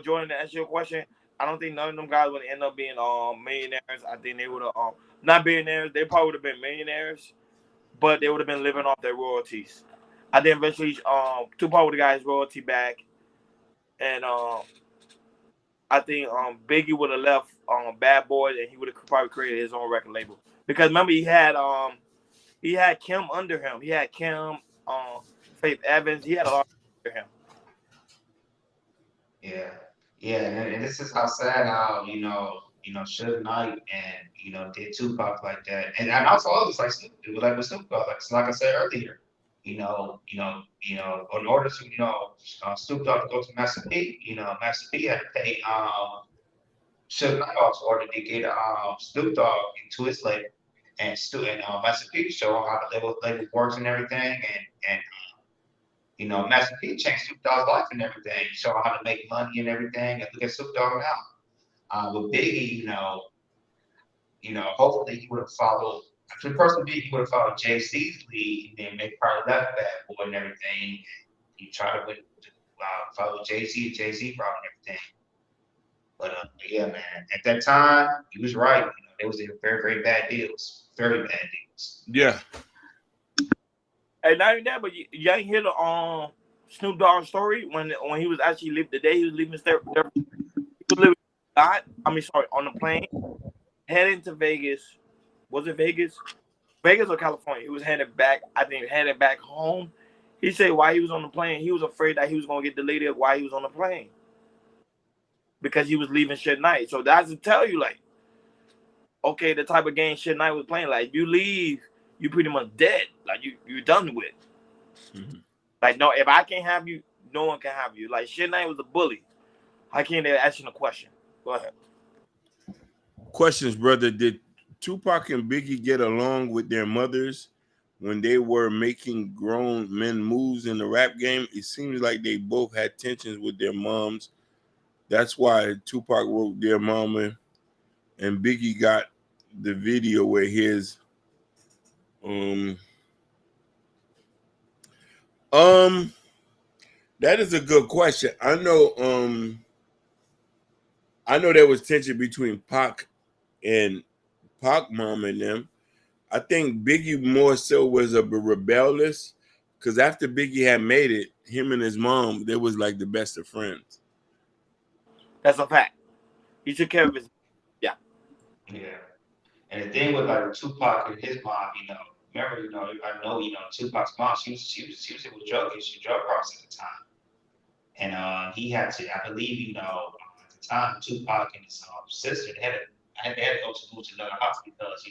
Jordan, to answer your question, I don't think none of them guys would end up being millionaires. I think they would have not billionaires. They probably would have been millionaires, but they would have been living off their royalties. I think eventually Tupac would have got his royalty back, and I think Biggie would have left Bad Boys, and he would have probably created his own record label. Because remember he had Kim under him. He had Kim, Faith Evans. He had a lot under him. Yeah, and this is how sad how Suge Knight and did Tupac like that, and also others like with Snoop Dogg, like I said earlier, in order to Snoop Dogg to go to Master P, Master P had to pay Suge Knight off in order to get Snoop Dogg into his label, and Master P to show him how the label works and everything, and Master P changed Snoop Dogg's life and everything, show how to make money and everything, and look at Snoop Dogg now. With Biggie, hopefully he would have followed. To personally, Biggie would have followed Jay-Z's lead, and then maybe probably left Bad Boy and everything. He tried to follow Jay-Z, Jay-Z brought and everything. But yeah, man, at that time, he was right. They was very, very bad deals, very bad deals. Yeah. And not even that, but you ain't hear the Snoop Dogg story when he was actually the day he was leaving he was living on the plane, heading to Vegas. Was it Vegas? Vegas or California? He was headed back home. He said while he was on the plane, he was afraid that he was gonna get delayed while he was on the plane. Because he was leaving Suge Knight. So that's to tell you, like, okay, the type of game Suge Knight was playing, like, if you leave, you pretty much dead. Like you're done with. Mm-hmm. Like, no, if I can't have you, no one can have you. Like, Suge Knight was a bully. How can't they ask you a question? Go ahead. Questions, brother. Did Tupac and Biggie get along with their mothers when they were making grown men moves in the rap game? It seems like they both had tensions with their moms. That's why Tupac wrote Dear Mama, and Biggie got the video where his that is a good question. I know there was tension between Pac and Pac mom and them. I think Biggie more so was a rebellious, because after Biggie had made it, him and his mom, they was like the best of friends. That's a fact. He took care of his. Yeah. And the thing with like Tupac and his mom, remember, I know, Tupac's mom, she was with drug problems at the time, and he had to, I believe, at the time, Tupac and his sister had to go to another house because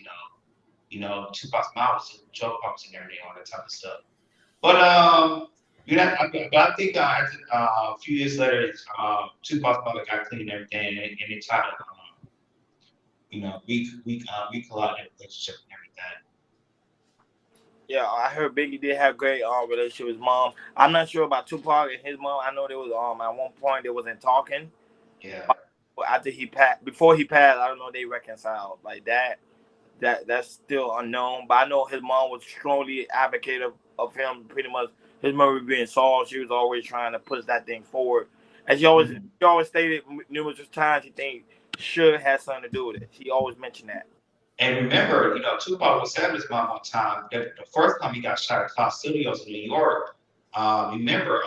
Tupac's mom was with drug problems and everything, all that type of stuff. But I think a few years later, Tupac's mother got clean and everything, and they tried to. We collided in relationship and everything. Yeah, I heard Biggie did have great relationship with his mom. I'm not sure about Tupac and his mom. I know there was at one point they wasn't talking. Yeah. After before he passed, I don't know they reconciled like that. That's still unknown. But I know his mom was strongly advocate of him. Pretty much his mother being Saul, she was always trying to push that thing forward. And she always stated numerous times she think Suge had something to do with it. She always mentioned that. And remember, Tupac was saying this about one time. The first time he got shot at Fox Studios in New York, remember,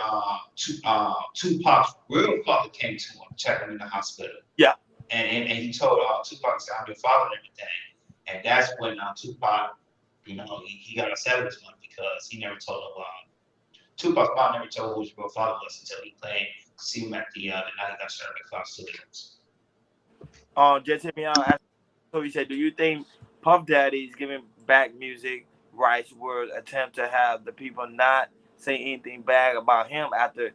Tupac's real father came to him, checked him in the hospital. Yeah. And he told Tupac, I'm your father and everything. And that's when Tupac, he got upset with him because he never told him. Tupac's mom never told who his real father was until he claimed to see him at the night he got shot at Fox Studios. Just hit me out. So he said, "Do you think Puff Daddy is giving back music rights would attempt to have the people not say anything bad about him after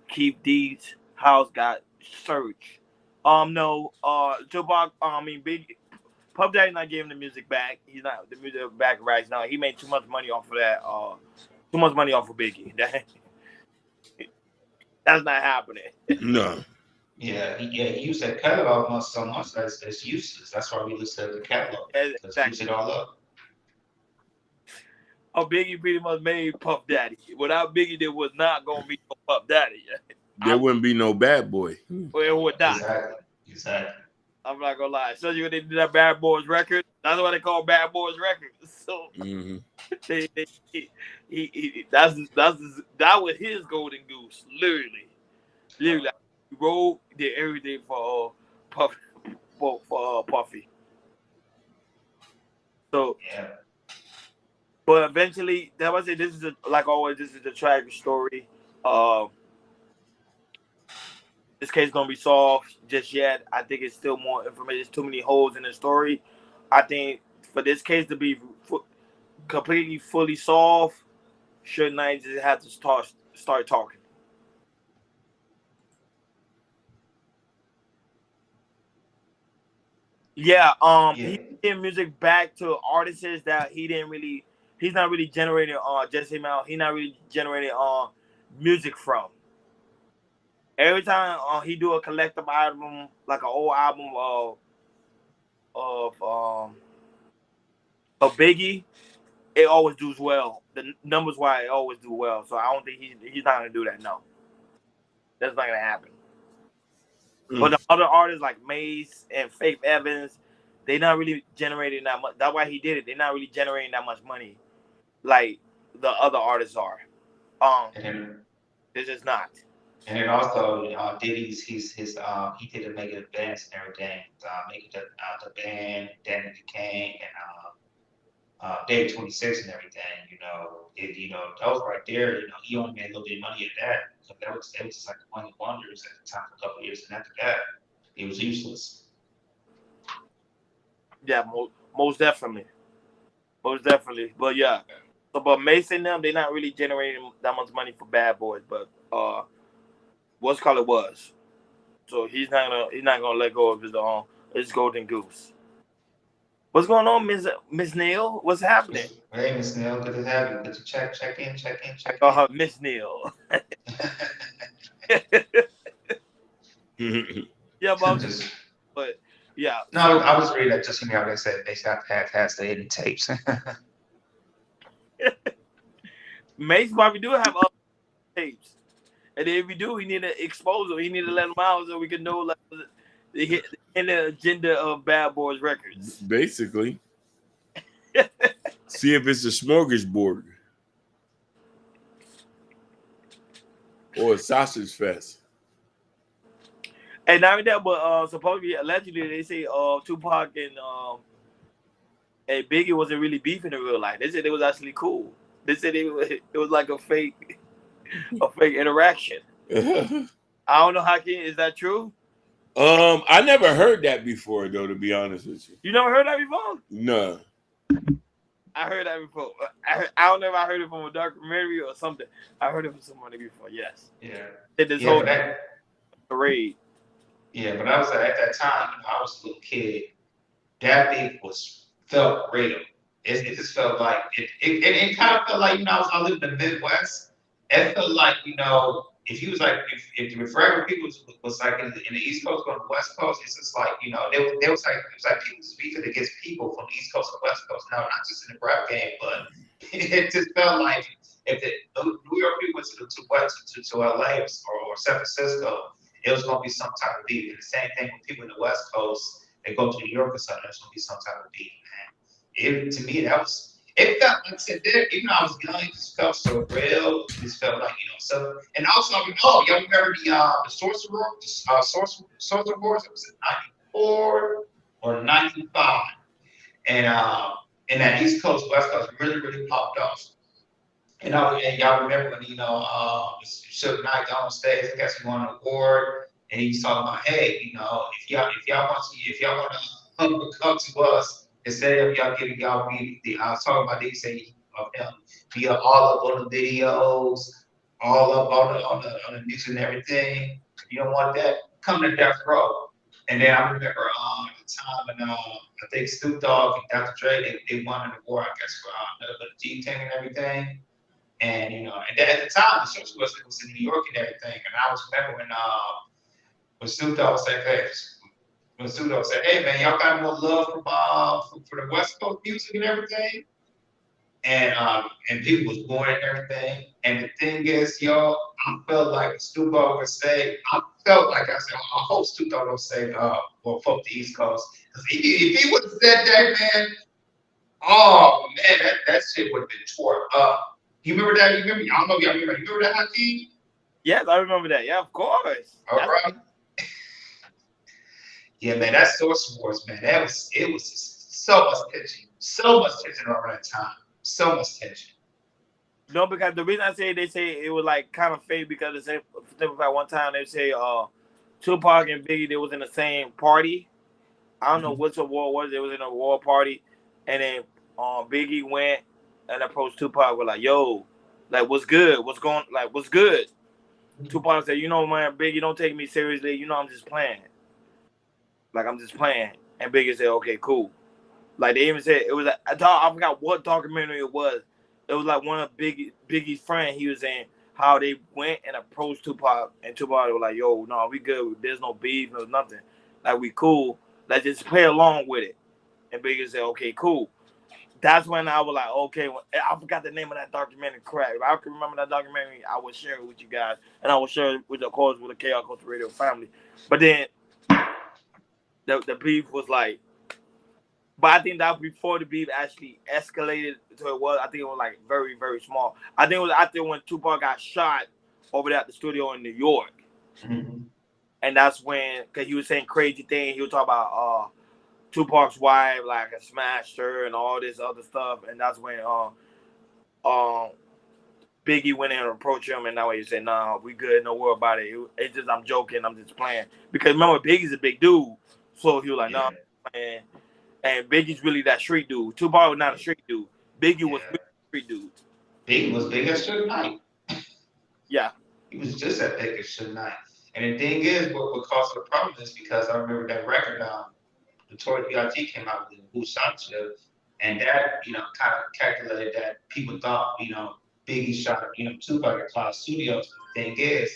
Keith D's house got searched?" No. Tupac. Big Puff Daddy not giving the music back. He's not the music back rights. No, he made too much money off of that. Too much money off of Biggie. That's not happening. No. Yeah, he used that catalog so much that it's useless. That's why we listen to the catalog, because he used it all up. Oh, Biggie pretty much made Puff Daddy. Without Biggie, there was not gonna be no Puff Daddy. There wouldn't be no Bad Boy. Well, it would not. Exactly. I'm not gonna lie. So when they did that Bad Boys record, that's what they call Bad Boys record. So that was his golden goose, literally. He wrote, did everything for Puffy. So yeah. But eventually, that was it. This is like always. This is a tragic story. This case gonna be solved just yet. I think it's still more information. There's too many holes in the story. I think for this case to be completely fully solved, Suge Knight just have to start talking. Yeah. He's getting music back to artists that he's not really generating just him out. He's not really generating music from. Every time he do a collective album, like an old album of Biggie, it always does well. The numbers wise, it always do well. So I don't think he's not gonna do that. No, that's not gonna happen. But the other artists like Mace and Faith Evans, they not really generating that much. That's why he did it. They're not really generating that much money like the other artists are. This is not. And then also, Diddy's he did a Make It Advance and everything. Make It the band, Danny Kane, and Day 26 and everything. Those right there. He only made a little bit of money at that. So that was just like one wonders at the time for a couple of years, and after that, it was useless. Yeah, most definitely. But yeah. So, but Mason them, they're not really generating that much money for Bad Boys. But what's called it was. So he's not gonna let go of his golden goose. What's going on, Miss Neil? What's happening? Hey, Miss Neil, good to have you. Good to check in. I call her Miss Neil. Yeah, but yeah. No, I was reading that just how they said they has the hidden tapes. Mace probably do have other tapes, and if we do, we need to expose them. We need to let them out so we can know like the agenda of Bad Boys Records. Basically, see if it's a smorgasbord or a sausage fest. And not only that, but supposedly, allegedly, they say Tupac and Biggie wasn't really beefing in real life. They said it was actually cool. They said it was like a fake interaction. I don't know is that true? I never heard that before, though. To be honest with you, you never heard that before? No, I heard that before. I don't know if I heard it from a documentary or something. I heard it from somebody before. Yes. Yeah. Did this whole parade. Yeah, but I was at that time. I was a little kid. That beef felt real. It just felt like it kind of felt like I lived in the Midwest. It felt like if you was like if the regular people was like in the East Coast going to the West Coast, it's just like they was like it was like people speaking against people from the East Coast and West Coast. No, not just in the rap game, but it just felt like if the New York people went to LA or San Francisco, it was going to be some type of beef. And the same thing with people in the West Coast. they go to New York or something, there's gonna be some type of beef, man. To me, it felt like I said there, even though I was young, it just felt so real. It just felt like, so. And also, y'all remember the Sorcerer Wars? It was in '94 or '95, and that East Coast West Coast really really popped off. And y'all remember when Suge Knight got on stage, I guess he won an award, and he was talking about, hey, if y'all want to come to us, instead of y'all giving y'all I was talking about, they say of him be all up on the videos, all up on the music and everything. If you don't want that, come to Death Row. And then I remember at the time, and I think Snoop Dogg and Dr. Dre, they won an award, I guess, for the G Team and everything. And and then at the time, the show was in New York and everything. And I was remember when Snoop Dogg said, "Hey man, y'all got more love for the West Coast music and everything." And people was going and everything. And the thing is, y'all, I felt like Snoop Dogg would say, I hope Snoop Dogg would say, well, fuck the East Coast, because if he would have said that, man, oh man, that shit would have been tore up. You remember that? I don't know if y'all remember. You remember that, Hakeem? Yes, I remember that. Yeah, of course. All right. Yeah, man, that Source Wars, man, it was just so much tension around that time, so much tension. No, because the reason I say they say it was like kind of fake because the same one time they say Tupac and Biggie, they was in the same party. I don't know what award was. They was in a war party, and then Biggie went and approached Tupac with like, "Yo, like what's good? What's good?" Tupac said, man, Biggie, don't take me seriously. I'm just playing. Like I'm just playing. And Biggie said, okay, cool. Like they even said it was I forgot what documentary it was. It was like one of Biggie's friend. He was saying how they went and approached Tupac, and Tupac was like, "Yo, no, we good. There's no beef, no nothing. Like we cool. Let's just play along with it." And Biggie said, "Okay, cool." That's when I was like, "Okay." I forgot the name of that documentary. Crap. If I can remember that documentary, I would share it with you guys, and I will share it with, of course, with the Chaos Culture Radio family. But then the beef was like. But I think that was before the beef actually escalated to it was. I think it was like very, very small. I think it was after when Tupac got shot over there at the studio in New York. Mm-hmm. And that's when, because he was saying crazy things. He was talking about Tupac's wife, like a smashed her and all this other stuff. And that's when Biggie went in and approached him. And that way he said, "Nah, we good. No worry about it. It's just, I'm joking. I'm just playing." Because remember, Biggie's a big dude. So he was like, "Nah, man." And Biggie's really that street dude. Tupac was not a street dude. Biggie was really a street dude. Biggie was big as Suge Knight. Yeah. He was just as big as Suge Knight. And the thing is, what caused the problem is because I remember that record, Notorious B.I.G. came out with Who Shot You, and that, kind of calculated that people thought, Biggie shot, Tupac at Cloud Studios. The thing is,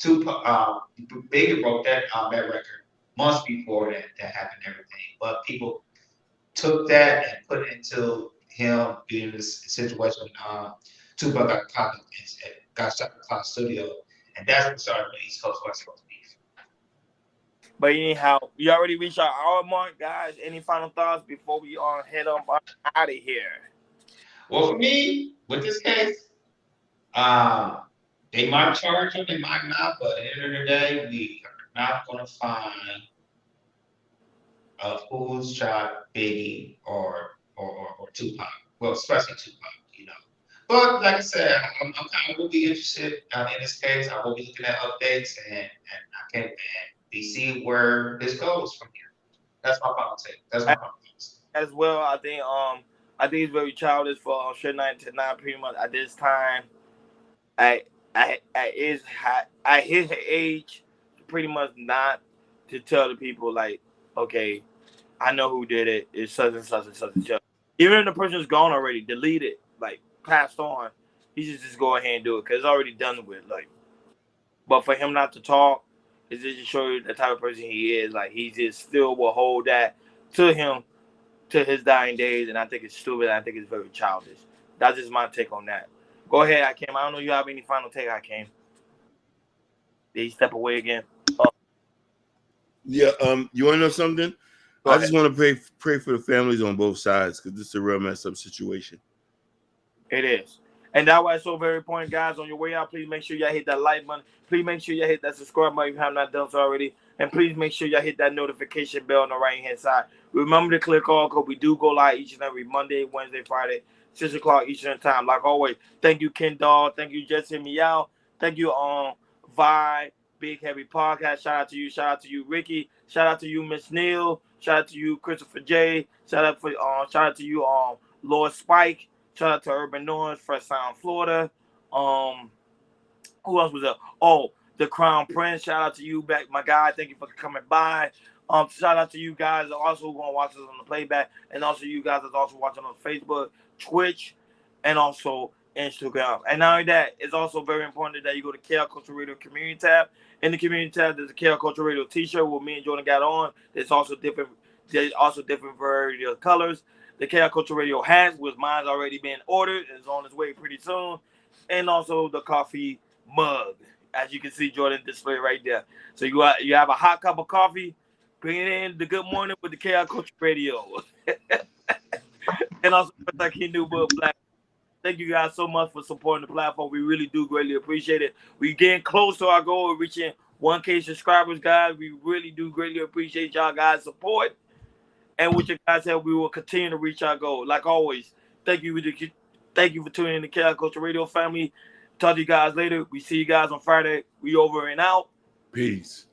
Biggie wrote that record months before that happened and everything. But people took that and put it into him being in this situation. Tupac got shot at Cloud Studio, and that's what started the East Coast West Coast beef. But anyhow, we already reached our hour mark, guys. Any final thoughts before we head on out of here? Well, for me, with this case, they might charge him, they might not, but at the end of the day, we are not going to find who shot Biggie or Tupac. Well, especially Tupac, But like I said, I'm kind of will be interested in this case. I will be looking at updates, and I can be see where this goes from here. That's my final take. That's my final thoughts. As well, I think it's very childish for Suge Knight to not pretty much at this time. At his age, pretty much not to tell the people like, okay, I know who did it. It's such and such and such and such. Even if the person's gone already, delete it, like passed on. He should just go ahead and do it because it's already done with. Like, but for him not to talk, it just show you the type of person he is. Like he just still will hold that to him to his dying days, and I think it's stupid. I think it's very childish. That's just my take on that. Go ahead, Hakeem. I don't know if you have any final take, Hakeem. Did he step away again? Yeah. You want to know something? I just want to pray for the families on both sides because this is a real messed up situation. It is. And that's why it's so very important, guys. On your way out, please make sure y'all hit that like button. Please make sure y'all hit that subscribe button if you have not done so already. And please make sure y'all hit that notification bell on the right-hand side. Remember to click all because we do go live each and every Monday, Wednesday, Friday, 6 o'clock Eastern time. Like always, thank you, Ken Dog. Thank you, Jesse Meow. Thank you, Vi, Big Heavy Podcast. Shout out to you. Shout out to you, Ricky. Shout out to you, Miss Neal. Shout out to you, Christopher J. Shout out to you, Lord Spike. Shout out to Urban Noise, Fresh Sound, Florida. Who else was up? Oh, the Crown Prince. Shout out to you, back, my guy. Thank you for coming by. Shout out to you guys also going to watch us on the playback, and also you guys that's also watching on Facebook, Twitch, and also Instagram. And not only that, it's also very important that you go to KL Culture Radio Community tab. In the Community tab, there's a KL Culture Radio T-shirt with me and Jordan got on. There's also different variety of colors. The KL Culture Radio hats, which mine's already been ordered, is on its way pretty soon, and also the coffee mug, as you can see Jordan display right there. So you have a hot cup of coffee, bring it in the Good Morning with the KL Culture Radio, and also like he knew Black. Thank you guys so much for supporting the platform. We really do greatly appreciate it. We're getting close to our goal of reaching 1K subscribers, guys. We really do greatly appreciate y'all guys' support. And with your guys' help, we will continue to reach our goal. Like always, thank you for tuning in to KL Culture Radio family. Talk to you guys later. We see you guys on Friday. We over and out. Peace.